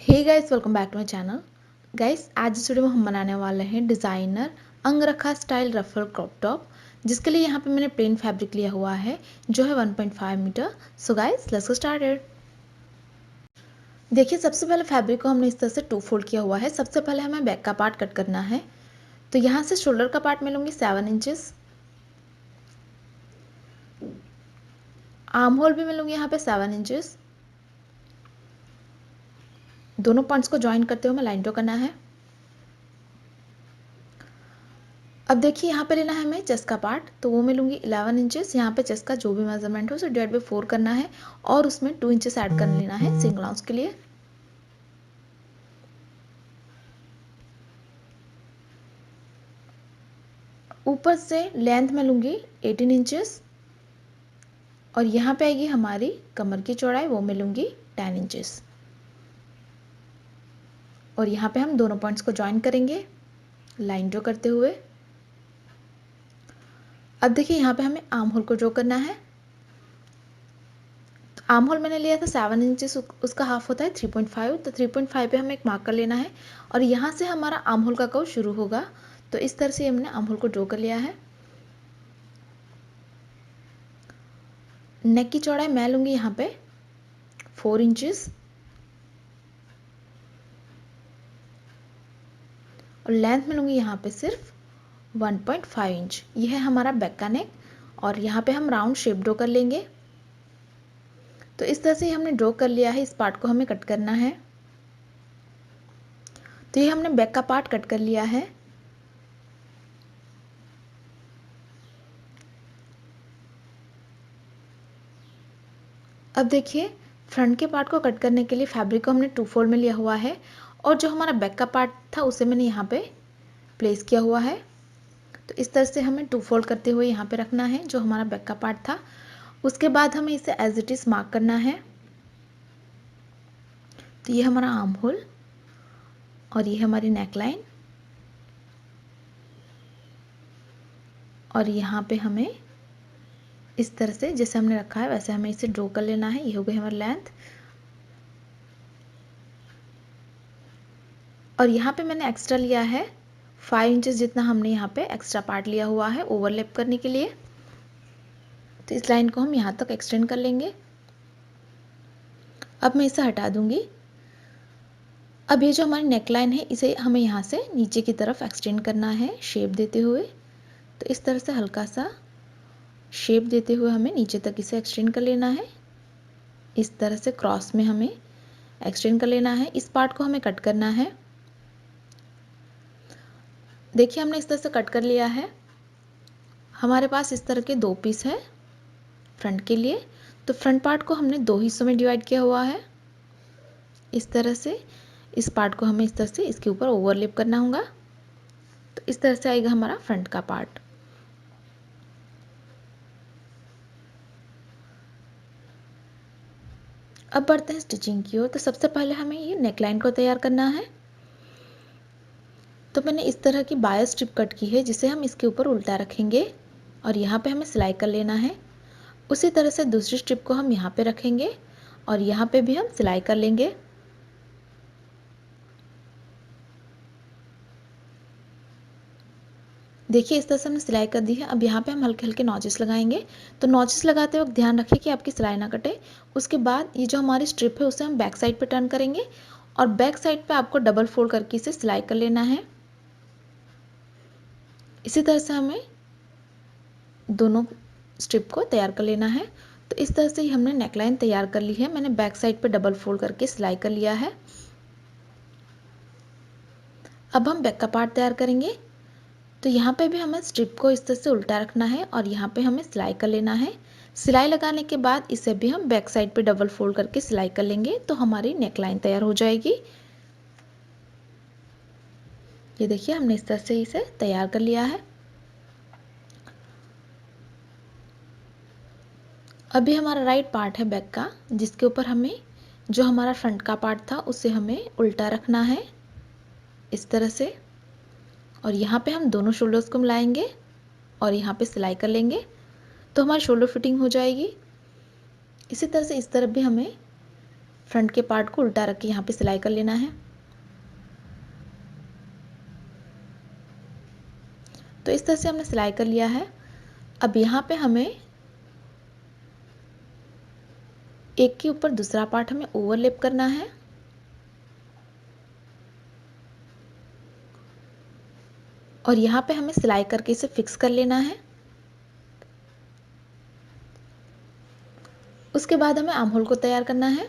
Hey guys, welcome back to my channel. Guys, आज इस video में हम बनाने वाले हैं designer angrakha style ruffle crop top, जिसके लिए यहाँ पे मैंने प्लेन फैब्रिक लिया हुआ है जो है 1.5 metre. So guys, let's get started. देखिए, सबसे पहले फैब्रिक को हमने इस तरह से 2 फोल्ड किया हुआ है। सबसे पहले हमें बैक का पार्ट कट करना है। तो यहाँ से शोल्डर का पार्ट मैं लूँगी 7 इंचेस, आर्म होल भी मैं लूँगी यहाँ पे 7 इंचेस। दोनों पॉइंट्स को ज्वाइन करते हुए हमें लाइन ड्रॉ करना है। अब देखिए, यहाँ पे लेना है हमें चेस्ट का पार्ट, तो वो मैं लूँगी 11 इंचेस। यहाँ पे चेस्ट का जो भी मेजरमेंट हो उसे डिवाइड बाई 4 करना है और उसमें 2 इंचेस ऐड कर लेना है सिंगल आउंस के लिए। ऊपर से लेंथ में लूँगी 18 इंचेस और यहाँ पे आएगी हमारी कमर की चौड़ाई, वो मैं लूँगी 10 इंचेस। और यहाँ पे हम दोनों पॉइंट्स को ज्वाइन करेंगे लाइन ड्रॉ करते हुए। अब देखिए, यहाँ पे हमें आर्म होल को ड्रॉ करना है। तो आर्म होल मैंने लिया था 7 इंचेस, उसका हाफ होता है 3.5। तो 3.5 पे हमें एक मार्कर लेना है और यहाँ से हमारा आर्म होल का कर्व शुरू होगा। तो इस तरह से हमने आर्म होल को ड्रॉ कर लिया है। नेक की चौड़ाई मैं लूँगी यहाँ पे 4 इंचेस और लेंथ में लूँगी यहाँ पे सिर्फ 1.5 इंच। यह है हमारा बैक का नेक और यहाँ पे हम राउंड शेप ड्रॉ कर लेंगे। तो इस तरह से हमने ड्रॉ कर लिया है। इस पार्ट को हमें कट करना है। तो ये हमने बैक का पार्ट कट कर लिया है। अब देखिए, फ्रंट के पार्ट को कट करने के लिए फैब्रिक को हमने 2 फोल्ड में लिया हुआ है और जो हमारा बैक का पार्ट था उसे मैंने यहाँ पे प्लेस किया हुआ है। तो इस तरह से हमें 2 फोल्ड करते हुए यहाँ पे रखना है जो हमारा बैक का पार्ट था। उसके बाद हमें इसे एज इट इज़ मार्क करना है। तो ये हमारा आर्म होल और ये हमारी नेक लाइन और यहाँ पे हमें इस तरह से जैसे हमने रखा है वैसे हमें इसे ड्रॉ कर लेना है। ये हो गई हमारी लेंथ और यहाँ पे मैंने एक्स्ट्रा लिया है 5 इंचेस जितना हमने यहाँ पे एक्स्ट्रा पार्ट लिया हुआ है ओवरलैप करने के लिए। तो इस लाइन को हम यहाँ तक एक्सटेंड कर लेंगे। अब मैं इसे हटा दूंगी। अब ये जो हमारी नेक लाइन है इसे हमें यहाँ से नीचे की तरफ एक्सटेंड करना है शेप देते हुए। तो इस तरह से हल्का सा शेप देते हुए हमें नीचे तक इसे एक्सटेंड कर लेना है। इस तरह से क्रॉस में हमें एक्सटेंड कर लेना है। इस पार्ट को हमें कट करना है। देखिए, हमने इस तरह से कट कर लिया है। हमारे पास इस तरह के 2 पीस है फ्रंट के लिए। तो फ्रंट पार्ट को हमने 2 हिस्सों में डिवाइड किया हुआ है। इस तरह से इस पार्ट को हमें इस तरह से इसके ऊपर ओवरलैप करना होगा। तो इस तरह से आएगा हमारा फ्रंट का पार्ट। अब बढ़ते हैं स्टिचिंग की ओर। तो सबसे पहले हमें ये नेकलाइन को तैयार करना है। तो मैंने इस तरह की बायो स्ट्रिप कट की है जिसे हम इसके ऊपर उल्टा रखेंगे और यहाँ पे हमें सिलाई कर लेना है। उसी तरह से दूसरी स्ट्रिप को हम यहाँ पे रखेंगे और यहाँ पे भी हम सिलाई कर लेंगे। देखिए, इस तरह से हमने सिलाई कर दी है। अब यहाँ पे हम हल्के हल्के नॉचेस लगाएंगे। तो नॉचेस लगाते वक्त ध्यान रखिए कि आपकी सिलाई ना कटे। उसके बाद ये जो हमारी स्ट्रिप है उसे हम बैक साइड पे टर्न करेंगे और बैक साइड पे आपको डबल फोल्ड करके इसे सिलाई कर लेना है। इसी तरह से हमें दोनों स्ट्रिप को तैयार कर लेना है। तो इस तरह से ही हमने नेकलाइन तैयार कर ली है। मैंने बैक साइड पे डबल फोल्ड करके सिलाई कर लिया है। अब हम बैक का पार्ट तैयार करेंगे। तो यहाँ पे भी हमें स्ट्रिप को इस तरह से उल्टा रखना है और यहाँ पे हमें सिलाई कर लेना है। सिलाई लगाने के बाद इसे भी हम बैक साइड पे डबल फोल्ड करके सिलाई कर लेंगे तो हमारी नेकलाइन तैयार हो जाएगी। ये देखिए, हमने इस तरह से इसे तैयार कर लिया है। अभी हमारा राइट पार्ट है बैक का, जिसके ऊपर हमें जो हमारा फ्रंट का पार्ट था उसे हमें उल्टा रखना है इस तरह से और यहाँ पे हम दोनों शोल्डर्स को मिलाएंगे और यहाँ पे सिलाई कर लेंगे तो हमारी शोल्डर फिटिंग हो जाएगी। इसी तरह से इस तरफ भी हमें फ्रंट के पार्ट को उल्टा रख के यहाँ पे सिलाई कर लेना है। तो इस तरह से हमने सिलाई कर लिया है। अब यहाँ पे हमें एक के ऊपर दूसरा पार्ट हमें ओवरलैप करना है और यहाँ पे हमें सिलाई करके इसे फिक्स कर लेना है। उसके बाद हमें आर्म होल को तैयार करना है।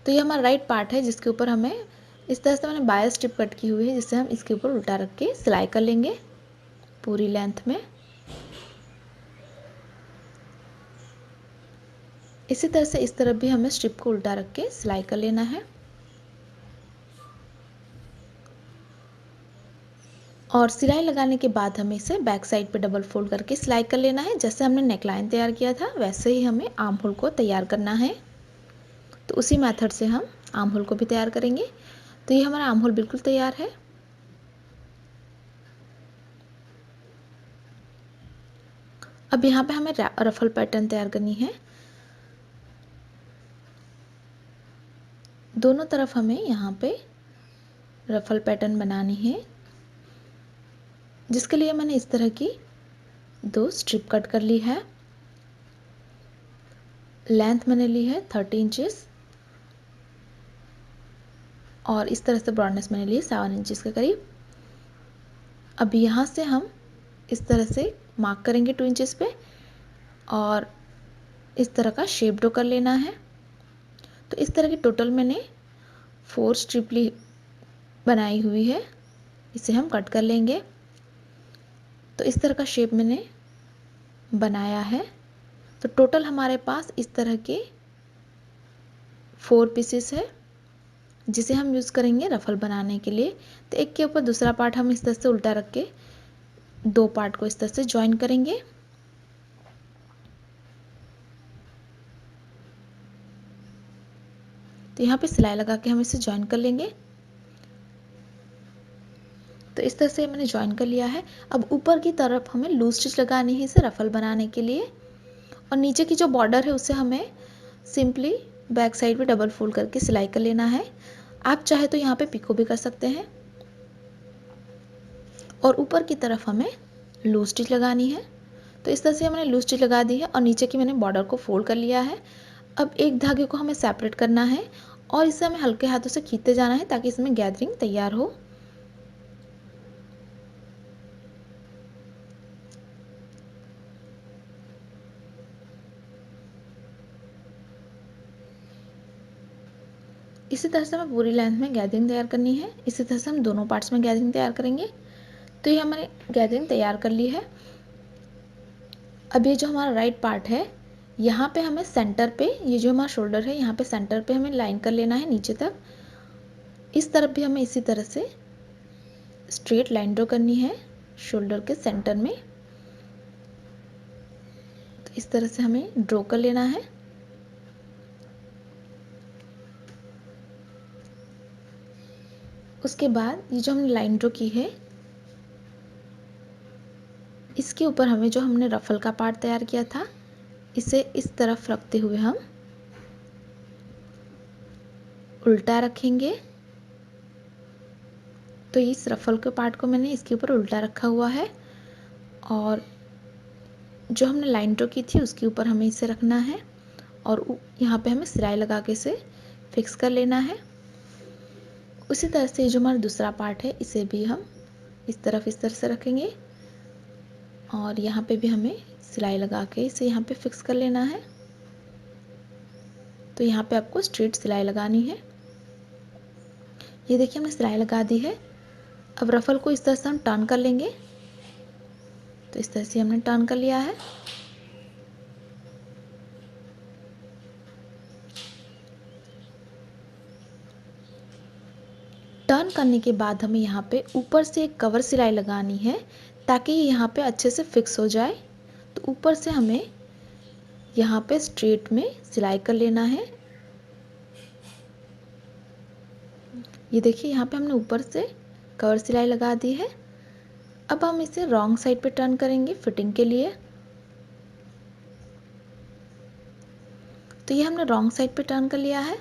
तो ये हमारा राइट पार्ट है जिसके ऊपर हमें इस तरह से मैंने 22 स्ट्रिप कट की हुई है, जिससे हम इसके ऊपर उल्टा रख के सिलाई कर लेंगे पूरी लेंथ में। इसी तरह से इस तरफ भी हमें स्ट्रिप को उल्टा रख के सिलाई कर लेना है और सिलाई लगाने के बाद हमें इसे बैक साइड पे डबल फोल्ड करके सिलाई कर लेना है। जैसे हमने नेकलाइन तैयार किया था वैसे ही हमें आर्म होल को तैयार करना है। तो उसी मेथड से हम आर्म होल को भी तैयार करेंगे। तो ये हमारा आर्म होल बिल्कुल तैयार है। अब यहाँ पे हमें रफल पैटर्न तैयार करनी है। दोनों तरफ हमें यहाँ पे रफल पैटर्न बनानी है, जिसके लिए मैंने इस तरह की 2 स्ट्रिप कट कर ली है। लेंथ मैंने ली है 30 इंचेस और इस तरह से ब्रॉडनेस मैंने ली है 7 इंचेस के करीब। अब यहाँ से हम इस तरह से मार्क करेंगे 2 इंचेस पे और इस तरह का शेप ड्रॉ कर लेना है। तो इस तरह की टोटल मैंने 4 स्ट्रिप ली बनाई हुई है, इसे हम कट कर लेंगे। तो इस तरह का शेप मैंने बनाया है। तो टोटल हमारे पास इस तरह के 4 पीसेस है, जिसे हम यूज़ करेंगे रफल बनाने के लिए। तो एक के ऊपर दूसरा पार्ट हम इस तरह से उल्टा रख के 2 पार्ट को इस तरह से ज्वाइन करेंगे। तो यहाँ पे सिलाई लगा के हम इसे ज्वाइन कर लेंगे। तो इस तरह से मैंने ज्वाइन कर लिया है। अब ऊपर की तरफ हमें लूज स्टिच लगानी है इसे रफल बनाने के लिए और नीचे की जो बॉर्डर है उसे हमें सिंपली बैक साइड पे डबल फोल्ड करके सिलाई कर लेना है। आप चाहे तो यहाँ पे पिको भी कर सकते हैं। और ऊपर की तरफ हमें लूज स्टिच लगानी है। तो इस तरह से मैंने लूज स्टिच लगा दी है और नीचे की मैंने बॉर्डर को फोल्ड कर लिया है। अब एक धागे को हमें सेपरेट करना है और इसे हमें हल्के हाथों से खींचते जाना है ताकि इसमें गैदरिंग तैयार हो। इसी तरह से हमें पूरी लेंथ में गैदरिंग तैयार करनी है। इसी तरह से हम दोनों पार्ट्स में गैदरिंग तैयार करेंगे। तो ये हमने गैदरिंग तैयार कर ली है। अब ये जो हमारा राइट पार्ट है, यहाँ पे हमें सेंटर पे, ये जो हमारा शोल्डर है यहाँ पे सेंटर पे हमें लाइन कर लेना है नीचे तक। इस तरफ भी हमें इसी तरह से स्ट्रेट लाइन ड्रॉ करनी है शोल्डर के सेंटर में। तो इस तरह से हमें ड्रॉ कर लेना है। उसके बाद ये जो हमने लाइन ड्रॉ की है, इसके ऊपर हमें जो हमने रफल का पार्ट तैयार किया था इसे इस तरफ रखते हुए हम उल्टा रखेंगे। तो इस रफल के पार्ट को मैंने इसके ऊपर उल्टा रखा हुआ है और जो हमने लाइन ड्रॉ की थी उसके ऊपर हमें इसे रखना है और यहाँ पे हमें सिलाई लगा के इसे फिक्स कर लेना है। उसी तरह से जो हमारा दूसरा पार्ट है इसे भी हम इस तरह से रखेंगे और यहाँ पे भी हमें सिलाई लगा के इसे यहाँ पे फिक्स कर लेना है। तो यहाँ पे आपको स्ट्रेट सिलाई लगानी है। ये देखिए हमने सिलाई लगा दी है। अब रफल को इस तरह से हम टर्न कर लेंगे। तो इस तरह से हमने टर्न कर लिया है। टर्न करने के बाद हमें यहाँ पे ऊपर से एक कवर सिलाई लगानी है ताकि ये यहाँ पे अच्छे से फिक्स हो जाए। तो ऊपर से हमें यहाँ पे स्ट्रेट में सिलाई कर लेना है। ये देखिए यहाँ पे हमने ऊपर से कवर सिलाई लगा दी है। अब हम इसे रॉन्ग साइड पे टर्न करेंगे फिटिंग के लिए। तो ये हमने रॉन्ग साइड पे टर्न कर लिया है।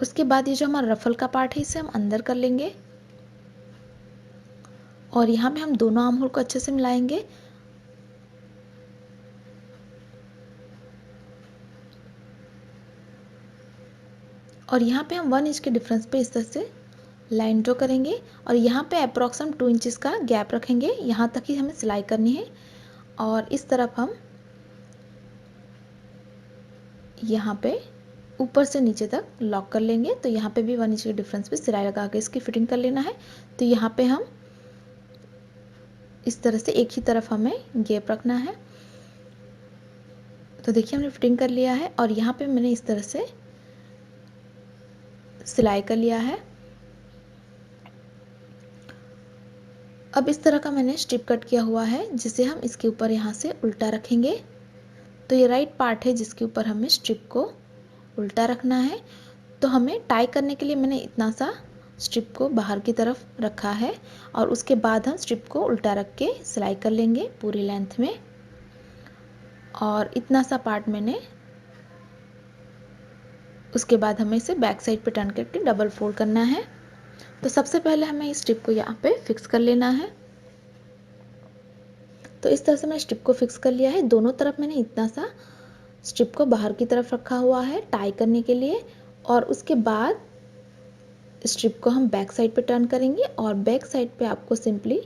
उसके बाद ये जो हमारा रफल का पार्ट है इसे हम अंदर कर लेंगे और यहाँ पे हम दोनों आर्म होल को अच्छे से मिलाएंगे। और यहाँ पे हम 1 इंच के डिफरेंस पे इस तरह से लाइन ड्रॉ करेंगे और यहाँ पे अप्रॉक्स हम 2 इंचेस का गैप रखेंगे। यहाँ तक ही हमें सिलाई करनी है और इस तरफ हम यहाँ पे ऊपर से नीचे तक लॉक कर लेंगे। तो यहाँ पे भी 1 इंच के डिफरेंस पे सिलाई लगा के इसकी फिटिंग कर लेना है। तो यहाँ पे हम इस तरह से एक ही तरफ हमें गैप रखना है। तो देखिए हमने फिटिंग कर लिया है और यहाँ पे मैंने इस तरह से सिलाई कर लिया है। अब इस तरह का मैंने स्ट्रिप कट किया हुआ है जिसे हम इसके ऊपर यहाँ से उल्टा रखेंगे। तो ये राइट पार्ट है जिसके ऊपर हमें स्ट्रिप को उल्टा रखना है। तो हमें टाई करने के लिए मैंने इतना सा स्ट्रिप को बाहर की तरफ रखा है और उसके बाद हम स्ट्रिप को उल्टा रख के सिलाई कर लेंगे पूरी लेंथ में। और इतना सा पार्ट मैंने, उसके बाद हमें इसे बैक साइड पे टर्न करके डबल फोल्ड करना है। तो सबसे पहले हमें इस स्ट्रिप को यहाँ पे फिक्स कर लेना है। तो इस तरह से मैं स्ट्रिप को फिक्स कर लिया है। दोनों तरफ मैंने इतना सा स्ट्रिप को बाहर की तरफ रखा हुआ है टाई करने के लिए और उसके बाद स्ट्रिप को हम बैक साइड पे टर्न करेंगे और बैक साइड पे आपको सिंपली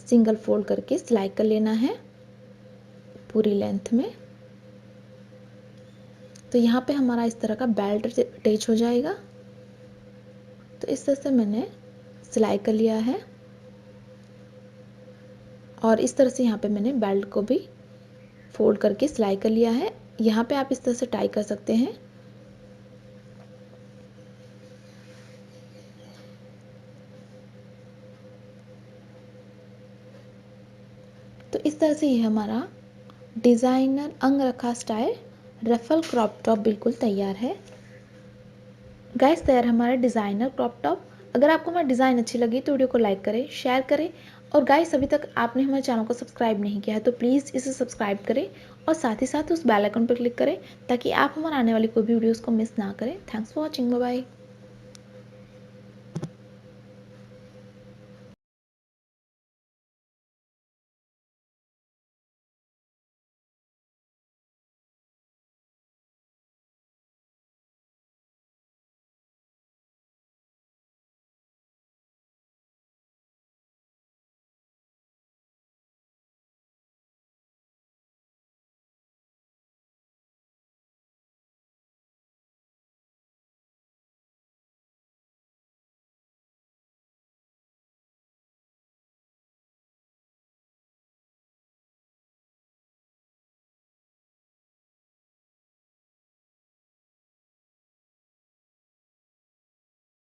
सिंगल फोल्ड करके सिलाई कर लेना है पूरी लेंथ में। तो यहाँ पे हमारा इस तरह का बेल्ट अटैच हो जाएगा। तो इस तरह से मैंने सिलाई कर लिया है और इस तरह से यहाँ पे मैंने बेल्ट को भी फोल्ड करके सिलाई कर लिया है। यहाँ पे आप इस तरह से टाई कर सकते हैं। तो इस तरह से ये हमारा designer angrakha style ruffle crop top बिल्कुल तैयार है। गाइस तैयार हमारा डिज़ाइनर क्रॉप टॉप। अगर आपको हमारा डिज़ाइन अच्छी लगी तो वीडियो को लाइक करें, शेयर करें और गाइस अभी तक आपने हमारे चैनल को सब्सक्राइब नहीं किया है तो प्लीज़ इसे सब्सक्राइब करें और साथ ही साथ उस बेल आइकन पर क्लिक करें ताकि आप हमारे आने वाली कोई भी वीडियोज़ को मिस ना करें। Thanks for watching, bye bye.